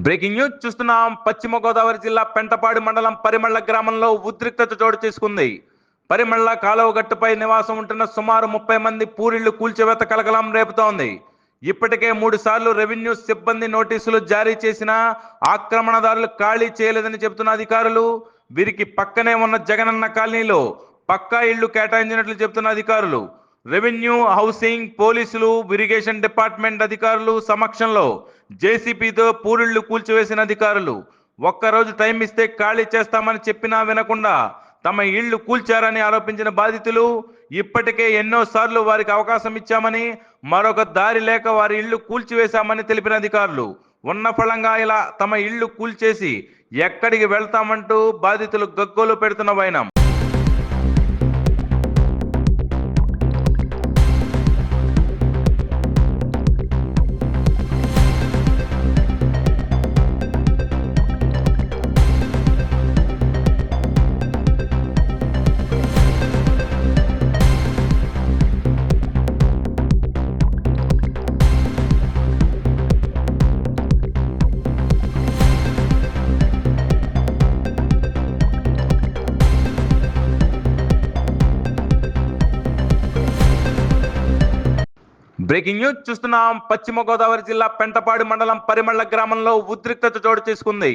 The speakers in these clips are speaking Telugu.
బ్రేకింగ్ న్యూస్ చూస్తున్నాం. పశ్చిమ గోదావరి జిల్లా పెంటపాడు మండలం పరిమళ్ళ గ్రామంలో ఉద్రిక్తత చోటు చేసుకుంది. పరిమళ్ళ కాలువ గట్టుపై నివాసం ఉంటున్న సుమారు 30 మంది పూరిళ్లు కూల్చివేత కలకలం రేపుతోంది. ఇప్పటికే 3 సార్లు రెవెన్యూ సిబ్బంది నోటీసులు జారీ చేసినా ఆక్రమణదారులు ఖాళీ చేయలేదని చెబుతున్న అధికారులు, వీరికి పక్కనే ఉన్న జగనన్న కాలనీలో పక్కా ఇళ్లు కేటాయించినట్లు చెబుతున్న అధికారులు, రెవెన్యూ, హౌసింగ్, పోలీసులు, ఇరిగేషన్ డిపార్ట్మెంట్ అధికారులు సమక్షంలో జేసీబీతో పూరిళ్లు కూల్చివేసిన అధికారులు ఒక్కరోజు టైం ఇస్తే ఖాళీ చేస్తామని చెప్పినా వినకుండా తమ ఇళ్లు కూల్చారని ఆరోపించిన బాధితులు, ఇప్పటికే ఎన్నోసార్లు వారికి అవకాశం ఇచ్చామని, మరొక దారి లేక వారి ఇళ్లు కూల్చివేశామని తెలిపిన అధికారులు ఉన్న ఫలంగా ఇలా తమ ఇళ్లు కూల్చేసి ఎక్కడికి వెళ్తామంటూ బాధితులు గగ్గోలు పెడుతున్న వైనం. బ్రేకింగ్ న్యూస్ చూస్తున్నాం. పశ్చిమ గోదావరి జిల్లా పెంటపాడు మండలం పరిమళ్ళ గ్రామంలో ఉద్రిక్తత చోటు చేసుకుంది.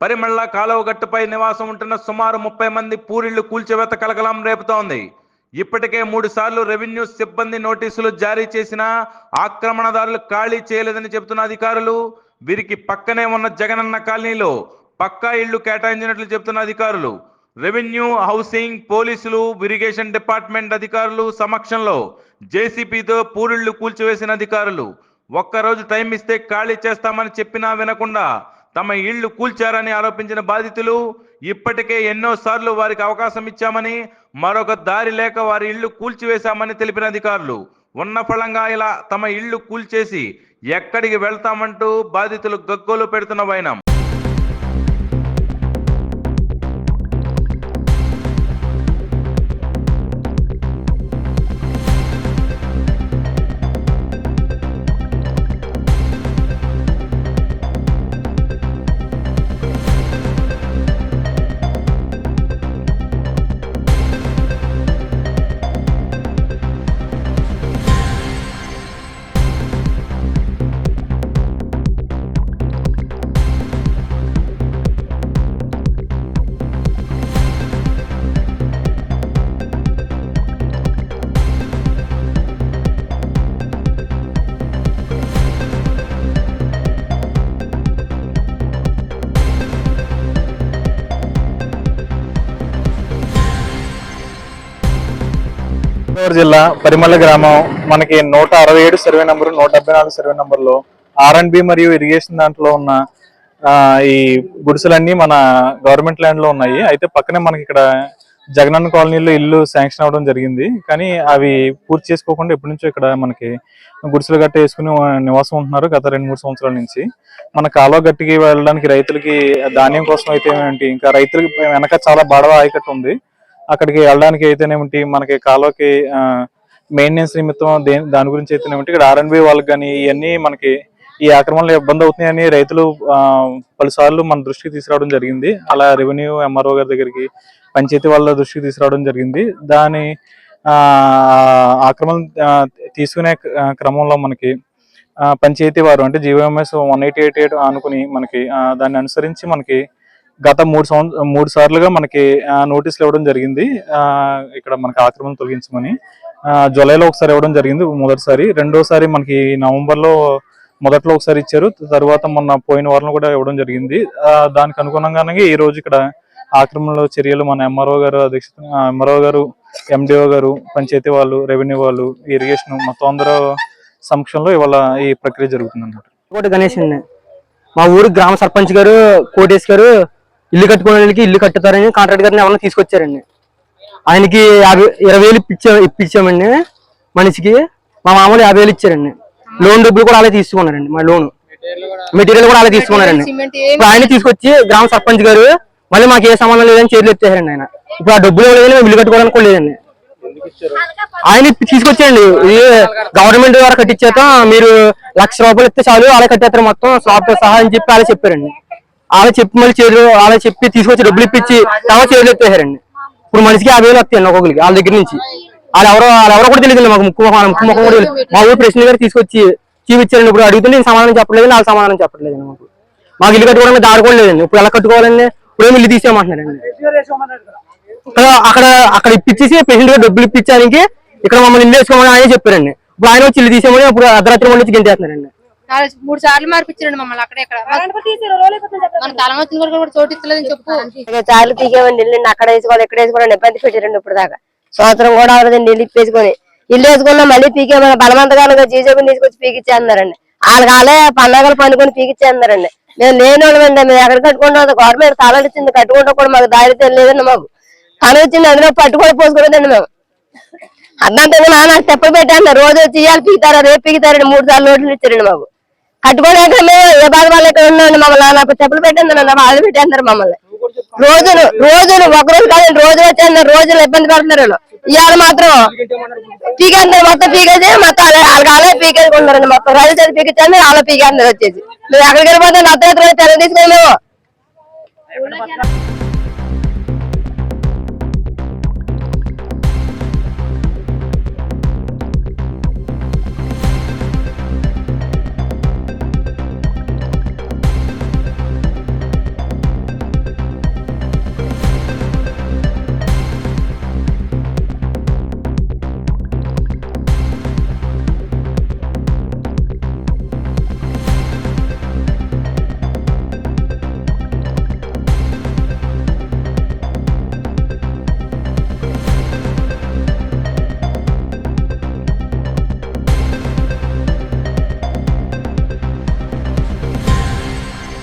పరిమళ్ళ కాలువ గట్టుపై నివాసం ఉంటున్న సుమారు 30 మంది పూరిళ్లు కూల్చివేత కలకలం రేపుతోంది. ఇప్పటికే 3 సార్లు రెవెన్యూ సిబ్బంది నోటీసులు జారీ చేసినా ఆక్రమణదారులు ఖాళీ చేయలేదని చెబుతున్న అధికారులు, వీరికి పక్కనే ఉన్న జగనన్న కాలనీలో పక్కా ఇళ్లు కేటాయించినట్లు చెబుతున్న అధికారులు, రెవెన్యూ, హౌసింగ్, పోలీసులు, ఇరిగేషన్ డిపార్ట్మెంట్ అధికారులు సమక్షంలో జేసీబీతో పూరిళ్లు కూల్చివేసిన అధికారులు ఒక్కరోజు టైం ఇస్తే ఖాళీ చేస్తామని చెప్పినా వినకుండా తమ ఇళ్లు కూల్చారని ఆరోపించిన బాధితులు, ఇప్పటికే ఎన్నోసార్లు వారికి అవకాశం ఇచ్చామని, మరొక దారి లేక వారి ఇళ్లు కూల్చివేశామని తెలిపిన అధికారులు ఉన్న ఫలంగా ఇలా తమ ఇళ్లు కూల్చేసి ఎక్కడికి వెళ్తామంటూ బాధితులు గగ్గోలు పెడుతున్న వైనం. జిల్లా పరిమళ గ్రామం మనకి 167 సర్వే నంబరు 174 సర్వే నంబర్లో R&B మరియు ఇరిగేషన్ దాంట్లో ఉన్న ఈ గుడిసెలన్నీ మన గవర్నమెంట్ ల్యాండ్ లో ఉన్నాయి. అయితే పక్కనే మనకి ఇక్కడ జగనన్న కాలనీలో ఇల్లు శాంక్షన్ అవ్వడం జరిగింది. కానీ అవి పూర్తి చేసుకోకుండా ఎప్పటి నుంచో ఇక్కడ మనకి గుడిసెలు గట్ట వేసుకుని నివాసం ఉంటున్నారు గత 2-3 సంవత్సరాల నుంచి. మన కాలువ గట్టికి వెళ్ళడానికి రైతులకి ధాన్యం కోసం అయితే ఏంటి, ఇంకా రైతులకి వెనక చాలా బాడవ ఆయకట్టు ఉంది, అక్కడికి వెళ్ళడానికి అయితేనేమిటి, మనకి కాలువకి మెయింటెనెన్స్ నిమిత్తం దాని గురించి అయితేనేమిటి, ఇక్కడ R&B వాళ్ళకి కానీ ఇవన్నీ మనకి ఈ ఆక్రమణలో ఇబ్బంది అవుతున్నాయని రైతులు పలుసార్లు మన దృష్టికి తీసుకురావడం జరిగింది. అలా రెవెన్యూ MRO గారి దగ్గరికి, పంచాయతీ వాళ్ళ దృష్టికి తీసుకురావడం జరిగింది. దాని ఆక్రమణ తీసుకునే క్రమంలో మనకి పంచాయతీ వారు అంటే GVMS 1888 అనుకుని మనకి దాన్ని అనుసరించి మనకి గత 3 సార్లుగా మనకి నోటీసులు ఇవ్వడం జరిగింది. ఇక్కడ మనకి ఆక్రమణ తొలగించమని జూలైలో ఒకసారి ఇవ్వడం జరిగింది మొదటిసారి, రెండోసారి మనకి నవంబర్లో మొదట్లో ఒకసారి ఇచ్చారు, తర్వాత మొన్న పోయిన వారంలో కూడా ఇవ్వడం జరిగింది. దానికి అనుగుణంగానే ఈ రోజు ఇక్కడ ఆక్రమణలో చర్యలు మన MRO గారు, MDO గారు, పంచాయతీ వాళ్ళు, రెవెన్యూ వాళ్ళు, ఇరిగేషన్ మొత్తం అందరూ సమక్షంలో ఇవాళ ఈ ప్రక్రియ జరుగుతుంది అన్నమాట. గణేష్ అండి, మా ఊరు గ్రామ సర్పంచ్ గారు కోటేష్ గారు ఇల్లు కట్టుకునే వాళ్ళకి ఇల్లు కట్టుతారని కాంట్రాక్ట్ గారిని ఎవరైనా తీసుకొచ్చారండి. ఆయనకి 20,000 ఇప్పించామండి మనిషికి. మా మామూలు 50,000 ఇచ్చారండి. లోన్ డబ్బులు కూడా అలా తీసుకున్నారండి, మా లోన్ మెటీరియల్ కూడా అలా తీసుకున్నారండి. ఇప్పుడు ఆయన తీసుకొచ్చి గ్రామ సర్పంచ్ గారు మళ్ళీ మాకు ఏ సంబంధం లేదని చేతులు ఎత్తేసారండి ఆయన. ఇప్పుడు ఆ డబ్బులు లేదని మేము ఇల్లు కట్టుకోవడానికి కూడా లేదండి. ఆయన తీసుకొచ్చాయండి. ఇది గవర్నమెంట్ ద్వారా కట్టించేత మీరు ₹1,00,000 ఇస్తే చాలు అలా కట్టేస్తారు మొత్తం స్లాబ్ తో సహా అని చెప్పి అలా చెప్పారండి. అలా చెప్పి మళ్ళీ చేతులు అలా చెప్పి తీసుకొచ్చి డబ్బులు ఇప్పించి తర్వాత చేతులు ఎత్తేసారండి. ఇప్పుడు మనిషికి 50,000 వస్తాయండి ఒక్కొక్కరికి వాళ్ళ దగ్గర నుంచి. వాళ్ళెవరో కూడా తెలియదు మాకు. ముక్కు ముఖం కూడా తెలియదు. మా ఊరు ప్రెసిడెంట్ గారు తీసుకొచ్చి చూపించారండి. ఇప్పుడు అడిగితే నేను సమాధానం చెప్పలేదు, నాకు సమాధానం చెప్పట్లేదండి. మాకు ఇల్లు కట్టుకోవడానికి దారి కూడా లేదండి. ఇప్పుడు ఎలా కట్టుకోవాలండి? ఇప్పుడేమి ఇల్లు తీసేయమంటున్నారండి. అక్కడ ఇప్పించేసి ప్రెసిడెంట్ గారు డబ్బులు ఇప్పించడానికి ఇక్కడ మమ్మల్ని ఇల్లు వేసుకోమని ఆయన చెప్పారండి. ఇప్పుడు ఆయన వచ్చి ఇల్లు తీసేయమని ఇప్పుడు అర్ధరాత్రి వచ్చి గెంటేస్తున్నారండి. 3 సార్లు మార్పించారండి మమ్మల్ని. అక్కడ మన తలమొచ్చిన కూడా చోటు ఇస్తలేదని చెప్పు. చాలు తీగేవండి ఇల్లు అక్కడ వేసుకోవాలి ఎక్కడ వేసుకోవాలని ఇబ్బంది పెట్టారండి. ఇప్పుడు దాకా సంవత్సరం కూడా అవలేదండి ఇల్లు ఇప్పేసుకొని. ఇల్లు వేసుకున్నా మళ్ళీ పీకేమని బలవంతగా జీజోబుని తీసుకొచ్చి పీకిచ్చేస్తున్నారండి. వాళ్ళకాలే పండగలు పండుకొని పీకిచ్చేస్తున్నారండి. మేము లేని వాళ్ళమండి. మేము ఎక్కడ కట్టుకుంటాం? గవర్నమెంట్ తాళాలు ఇచ్చింది, కట్టుకుంటా కూడా మాకు దారి తెలియదండి. మాకు పని వచ్చింది అందులో పట్టుకొని పోసుకోలేదండి. మేము అర్థంగా నాన్న తెప్పలు పెట్టాను. రోజు వచ్చి ఇవాళ పీకుతారా రేపు పీకుతారండి. 3 సార్లు నోట్లు ఇచ్చారండి. మాకు కట్టుకోలేక మేము ఏ బాధ వాళ్ళు ఇక్కడ ఉన్నామండి. మమ్మల్ని నాకు తెప్పలు పెట్టేందుకు బాధ పెట్టేస్తారు మమ్మల్ని. రోజులు ఒకరోజు కాదండి, రోజులు వచ్చేస్తారు. రోజులు ఇబ్బంది పడుతున్నారు. ఇవాళ మాత్రం పీకేందరు మొత్తం పీకేసి మొత్తం వాళ్ళకి అలా పీకేసుకుంటారండి. మొత్తం రైలు చేసి పీకించండి అలా పీకేందరు వచ్చేసి. మేము ఎక్కడికి వెళ్ళిపోతే అర్ధరాత్రి తెల్ల తీసుకొని మేము